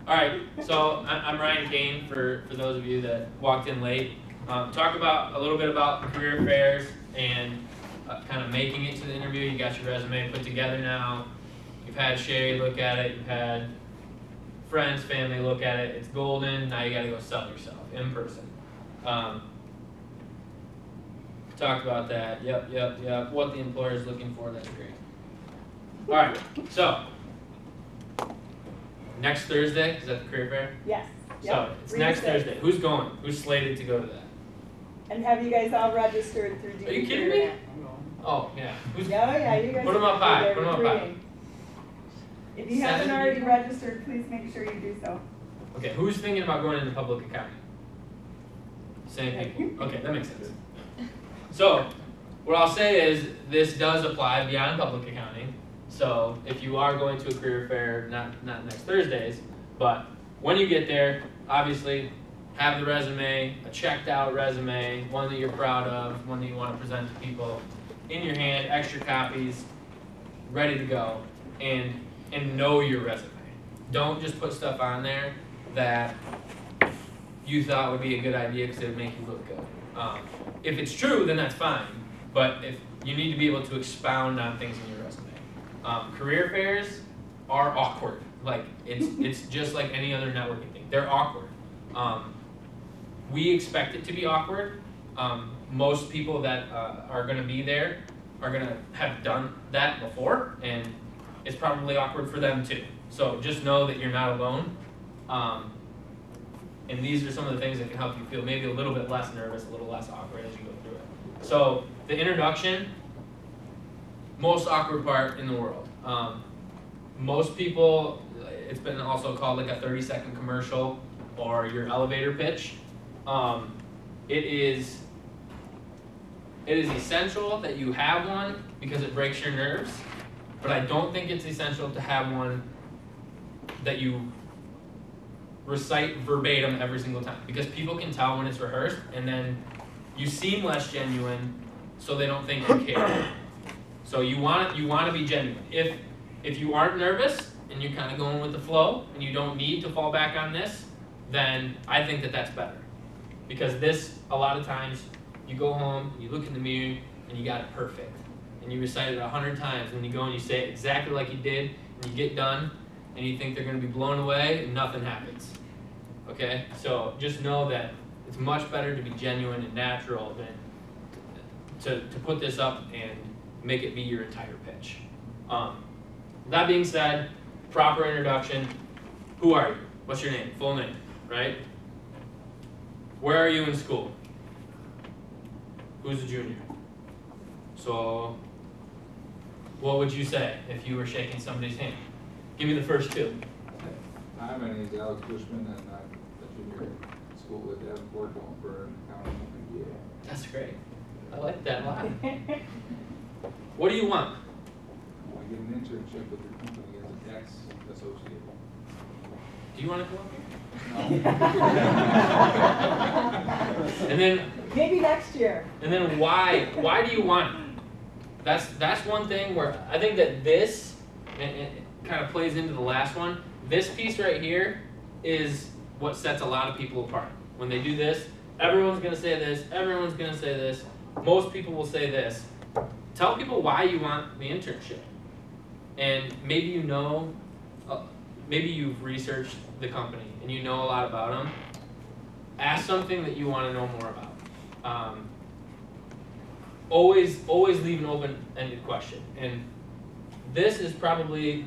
All right, so I'm Ryan Kane, for those of you that walked in late. Talk about a little bit about career fairs and kind of making it to the interview. You got your resume put together now. You've had Sherry look at it. You've had friends, family look at it. It's golden. Now you got to go sell yourself in person. Talked about that. Yep. What the employer is looking for. That's great. All right, so next Thursday, is that the career fair? Yes. So it's next Thursday. Who's going? Who's slated to go to that? And have you guys all registered through DD? Are you kidding me? Oh, yeah. Yeah, you guys. Put 'em up high. Put 'em up high. If you haven't already people? registered, please make sure you do so. Okay, who's thinking about going into public accounting? Same people. Okay, that makes sense. So, what I'll say is this does apply beyond public accounting. So, if you are going to a career fair, not next Thursdays, but when you get there, obviously have the resume, a checked out resume, one that you're proud of, one that you want to present to people in your hand, extra copies, ready to go, and know your resume. Don't just put stuff on there that you thought would be a good idea because it would make you look good. If it's true, then that's fine, but if you need to be able to expound on things in your resume. Career fairs are awkward. Like it's just like any other networking thing. They're awkward. We expect it to be awkward. Most people that are going to be there are going to have done that before, and it's probably awkward for them too. So just know that you're not alone. And these are some of the things that can help you feel maybe a little bit less nervous, a little less awkward as you go through it. So the introduction, most awkward part in the world. Most people, it's been also called like a 30-second commercial or your elevator pitch. It is essential that you have one because it breaks your nerves, but I don't think it's essential to have one that you recite verbatim every single time, because people can tell when it's rehearsed, and then you seem less genuine, so they don't think you care. So you want to be genuine. If you aren't nervous and you're kind of going with the flow and you don't need to fall back on this, then I think that that's better. Because this, a lot of times, you go home, you look in the mirror, and you got it perfect. And you recite it 100 times, and you go and you say it exactly like you did, and you get done, and you think they're going to be blown away, and nothing happens. Okay? So just know that it's much better to be genuine and natural than to put this up and make it be your entire pitch. That being said, proper introduction. Who are you? What's your name? Full name, right? Where are you in school? Who's a junior? So, what would you say if you were shaking somebody's hand? Give me the first two. Hi, my name is Alex Bushman, and I'm a junior in school with Davenport, going for an accounting MBA. That's great. I like that a lot. What do you want? I want to get an internship with your company as a tax associate. Do you want to come up here? No. And then Maybe next year. And then why do you want it? That's one thing where I think that this, and it kind of plays into the last one, this piece right here is what sets a lot of people apart. When they do this, everyone's going to say this, everyone's going to say this, most people will say this. Tell people why you want the internship. And maybe you know, maybe you've researched the company and you know a lot about them. Ask something that you want to know more about. Always leave an open-ended question. And this is probably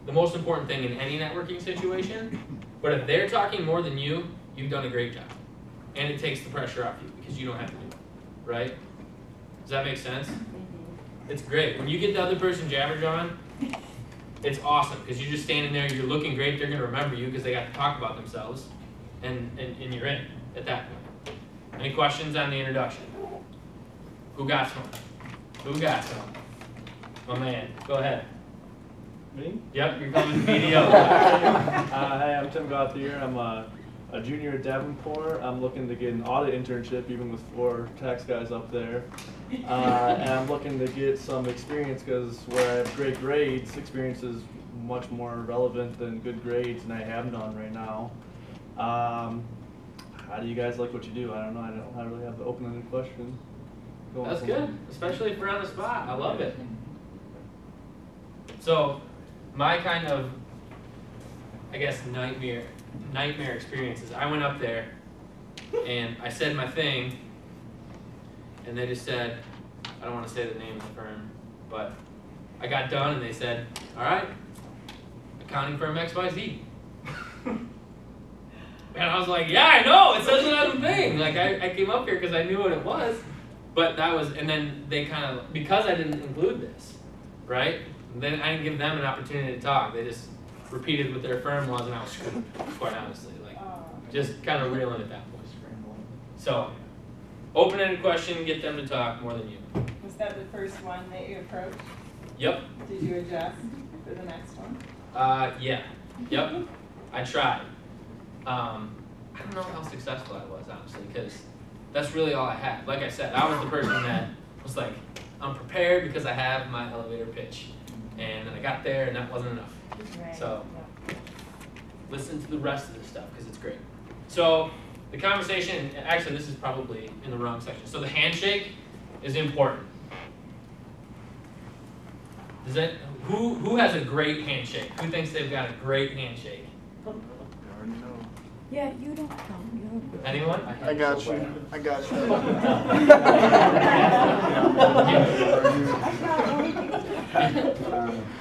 the most important thing in any networking situation. But if they're talking more than you, you've done a great job. And it takes the pressure off you because you don't have to do it, right? Does that make sense? It's great. When you get the other person jabberjawing, it's awesome because you're just standing there, you're looking great, they're going to remember you because they got to talk about themselves, and you're in at that point. Any questions on the introduction? Who got some? Who got some? My man, go ahead. Me? Yep, you're coming to BDO. Hi, I'm Tim Gauthier. I'm a a junior at Davenport. I'm looking to get an audit internship, even with 4 tax guys up there. And I'm looking to get some experience because where I have great grades, experience is much more relevant than good grades, and I have none right now. How do you guys like what you do? I don't know. I don't really have the open-ended question. That's good, especially if we're on the spot. I love it. So, my kind of, I guess, nightmare experiences. I went up there and I said my thing, and they just said, I don't want to say the name of the firm, but I got done and they said, all right, accounting firm XYZ. And I was like, yeah, I know, it says it on the thing. Like, I came up here because I knew what it was, but that was, and then they kind of, because I didn't include this, right? Then I didn't give them an opportunity to talk. They just repeated what their firm was, and I was screwed, quite honestly. Like, just kind of reeling at that point. So, open-ended question, get them to talk more than you. Was that the first one that you approached? Yep. Did you adjust for the next one? Yeah. Yep. I tried. I don't know how successful I was, honestly, because that's really all I had. Like I said, I was the person that was like, I'm prepared because I have my elevator pitch. And then I got there, and that wasn't enough. Right. So, listen to the rest of this stuff, because it's great. So, the conversation, actually this is probably in the wrong section. So the handshake is important. Does that, who has a great handshake? Who thinks they've got a great handshake? Yeah, you don't count. Anyone? I got you. I got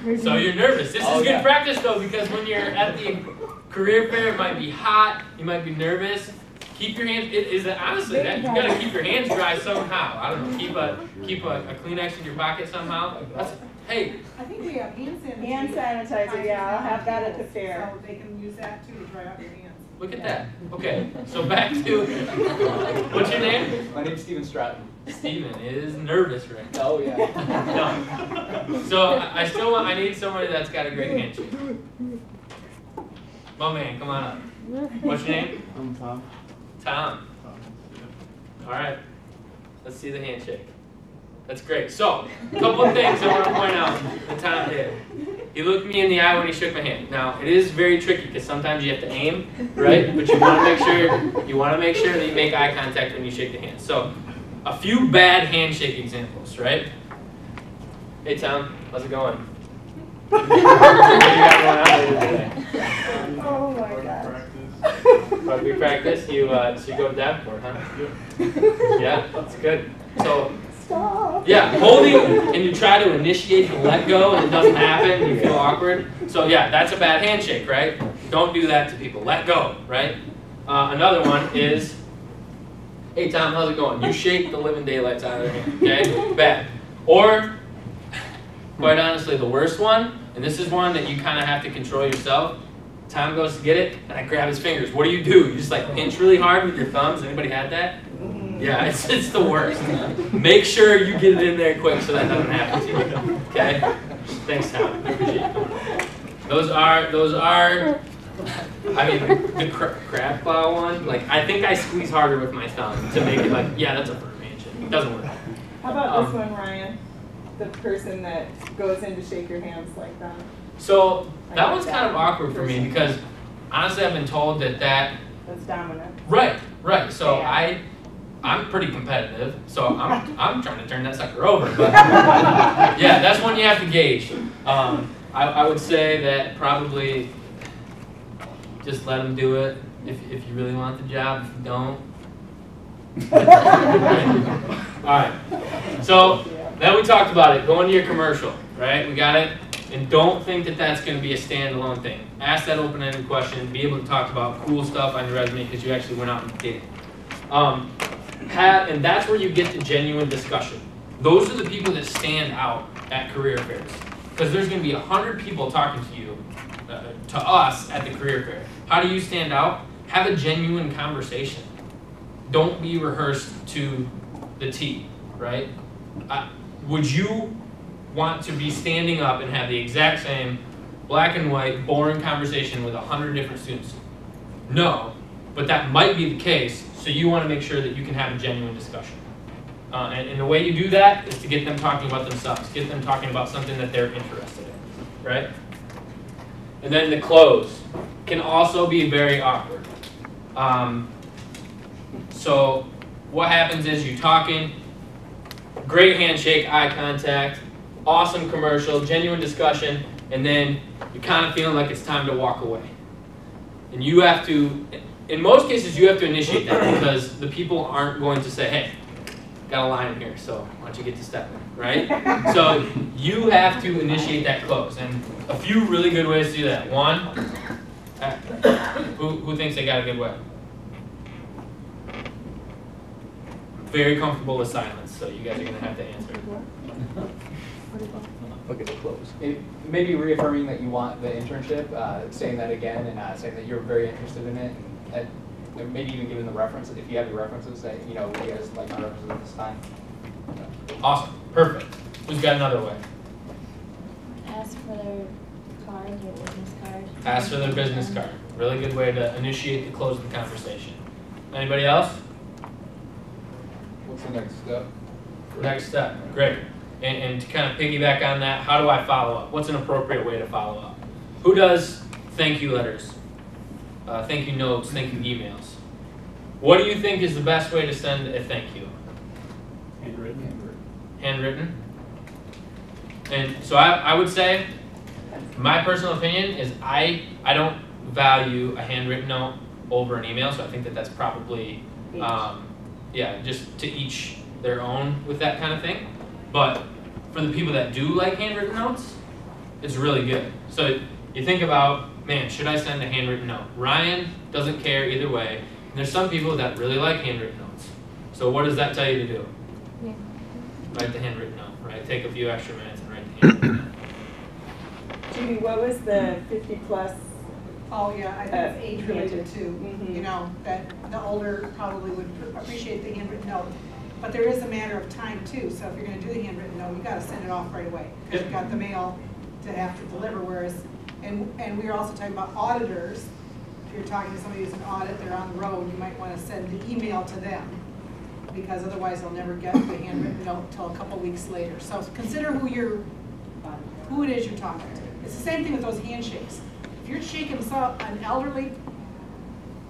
you. So you're nervous. This is good practice though, because when you're at the career fair, it might be hot, you might be nervous. Keep your hands, honestly, that, you gotta keep your hands dry somehow. I don't know, keep a Kleenex in your pocket somehow. Hey. I think we have hand sanitizer. Hand sanitizer, yeah, I'll have that at the fair. So they can use that too to dry out your hands. Look at that. Okay, so back to, what's your name? My name's Steven Stratton. Steven is nervous right now. Oh, yeah. No. So I need somebody that's got a great handshake. My man, come on up. What's your name? I'm Tom. Tom. All right. Let's see the handshake. That's great. So, a couple of things I want to point out that Tom did. He looked me in the eye when he shook my hand. Now, it is very tricky because sometimes you have to aim, right? But you want to make sure that you make eye contact when you shake the hand. So, a few bad handshake examples, right? Hey Tom, how's it going? What do you got going on later today? Oh my gosh. Rugby practice? You so you go to Davenport, huh? Yeah, that's good. So, yeah, holding, and you try to initiate and let go, and it doesn't happen, and you feel awkward. So yeah, that's a bad handshake, right? Don't do that to people. Let go, right? Another one is, hey Tom, how's it going? You shake the living daylights out of their hand, okay? Bad. Or, quite honestly, the worst one, and this is one that you kind of have to control yourself. Tom goes to get it, and I grab his fingers. What do? You just like pinch really hard with your thumbs. Anybody had that? Yeah, it's the worst. Make sure you get it in there quick so that doesn't happen to you. Okay? Thanks, Tom. I appreciate it. Those are. I mean, the crab claw one. Like, I think I squeeze harder with my thumb to make it like, yeah, that's a firm handshake. It doesn't work. How about this one, Ryan? The person that goes in to shake your hands like that. So that one's kind of awkward for me because honestly, I've been told that that's dominant. Right. So yeah. I'm pretty competitive, so I'm trying to turn that sucker over. But yeah, that's one you have to gauge. I would say that probably just let them do it if you really want the job. If you don't, all right. So then we talked about it. Go into your commercial, right? We got it. And don't think that that's going to be a standalone thing. Ask that open-ended question. Be able to talk about cool stuff on your resume because you actually went out and did it. And that's where you get to genuine discussion. Those are the people that stand out at career fairs. Because there's going to be 100 people talking to you, to us at the career fair. How do you stand out? Have a genuine conversation. Don't be rehearsed to the T, right? Would you want to be standing up and have the exact same black and white, boring conversation with 100 different students? No. but that might be the case, so you want to make sure that you can have a genuine discussion. And the way you do that is to get them talking about themselves, get them talking about something that they're interested in, right? And then the close can also be very awkward. So what happens is you're talking, great handshake, eye contact, awesome commercial, genuine discussion, and then you're kind of feeling like it's time to walk away. And you have to, in most cases, you have to initiate that because the people aren't going to say, hey, got a line here, so why don't you get to stepping, right? So you have to initiate that close. And a few really good ways to do that. One, who thinks they got a good way? Very comfortable with silence, so you guys are gonna have to answer. Okay, close. Maybe reaffirming that you want the internship, saying that again, and saying that you're very interested in it, and maybe even giving the references, if you have your references, say, you know, you guys like my references at this time. Awesome, perfect. Who's got another way? Ask for their card, their business card. Ask for their business card. Really good way to initiate the close of the conversation. Anybody else? What's the next step? Next step, great. And to kind of piggyback on that, how do I follow up? What's an appropriate way to follow up? Who does thank you letters? Thank you notes, thank you emails. What do you think is the best way to send a thank you? Handwritten. Handwritten? And so I would say, my personal opinion is I don't value a handwritten note over an email, so I think that that's probably, yeah, just to each their own with that kind of thing. But for the people that do like handwritten notes, it's really good. So you think about, man, should I send a handwritten note? Ryan doesn't care either way. And there's some people that really like handwritten notes. So what does that tell you to do? Yeah. Write the handwritten note, right? Take a few extra minutes and write the handwritten note. Judy, what was the 50 plus? Oh, yeah, I think it's age related handed. too. Mhm. You know, that the older probably would appreciate the handwritten note. But there is a matter of time too, so if you're gonna do the handwritten note, you gotta send it off right away. Because you've got the mail to have to deliver, whereas, and we are also talking about auditors. If you're talking to somebody who's an audit, they're on the road, you might wanna send the email to them. Because otherwise they'll never get the handwritten note until a couple weeks later. So consider who it is you're talking to. It's the same thing with those handshakes. If you're shaking an elderly,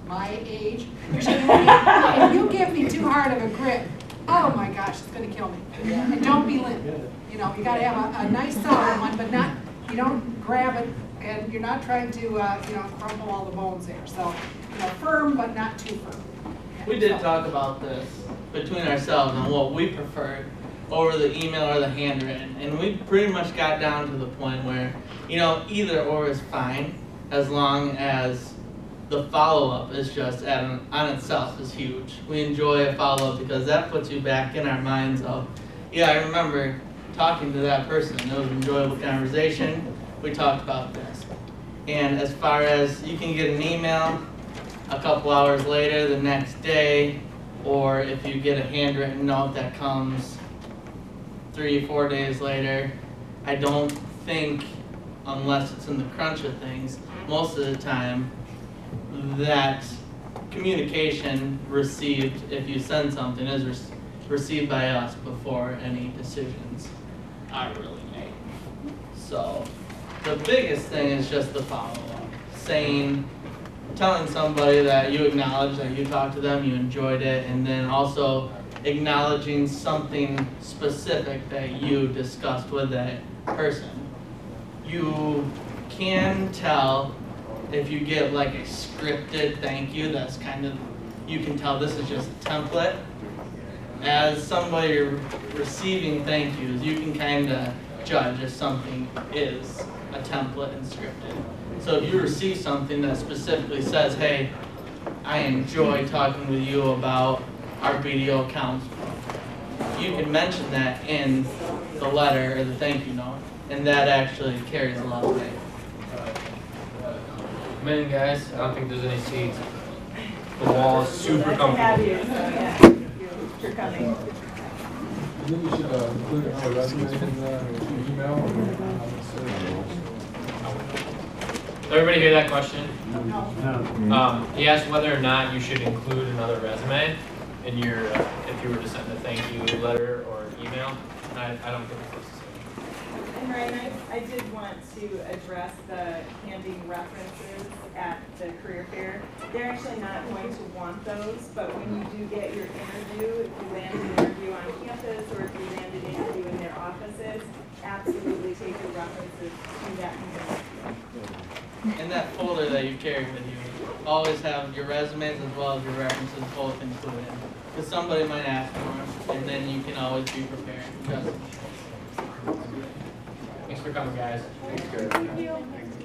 my age, you're shaking my hand, if you give me too hard of a grip, oh my gosh, it's gonna kill me. And don't be limp. You know, you gotta have a nice solid one, but not, you don't grab it and you're not trying to, you know, crumple all the bones there. So, you know, firm, but not too firm. We did talk about this between ourselves and what we preferred over the email or the handwritten, and we pretty much got down to the point where, you know, either or is fine as long as the follow-up is just on itself is huge. We enjoy a follow-up because that puts you back in our minds of, yeah, I remember talking to that person. It was an enjoyable conversation. We talked about this. And as far as you can get an email a couple hours later, the next day, or if you get a handwritten note that comes 3 or 4 days later, I don't think, unless it's in the crunch of things, most of the time, that communication received, if you send something, is received by us before any decisions are really made. So the biggest thing is just the follow-up, telling somebody that you acknowledge that you talked to them, you enjoyed it, and then also acknowledging something specific that you discussed with that person. You can tell if you get like a scripted thank you, that's kind of, you can tell this is just a template. As somebody receiving thank yous, you can kind of judge if something is a template and scripted. So if you receive something that specifically says, hey, I enjoy talking with you about our BDO accounts, you can mention that in the letter or the thank you note, and that actually carries a lot of weight. Come in, guys. I don't think there's any seats. The wall is super Glad to have comfortable. you, so yeah, thanks for coming. I think you should include it on the resume in the email. Everybody hear that question? No. He asked whether or not you should include another resume in your, if you were to send a thank you letter or email. And I don't think it's necessary. And Ryan, I did want to address the handing references at the career fair. They're actually not going to want those, but when you do get your interview, if you land an interview on campus or if you land an interview in their offices, absolutely take your references to that interview. In that folder that you carry with you, always have your resumes as well as your references both included. Because somebody might ask for them, and then you can always be prepared. Just Thanks for coming, guys. Thanks, guys.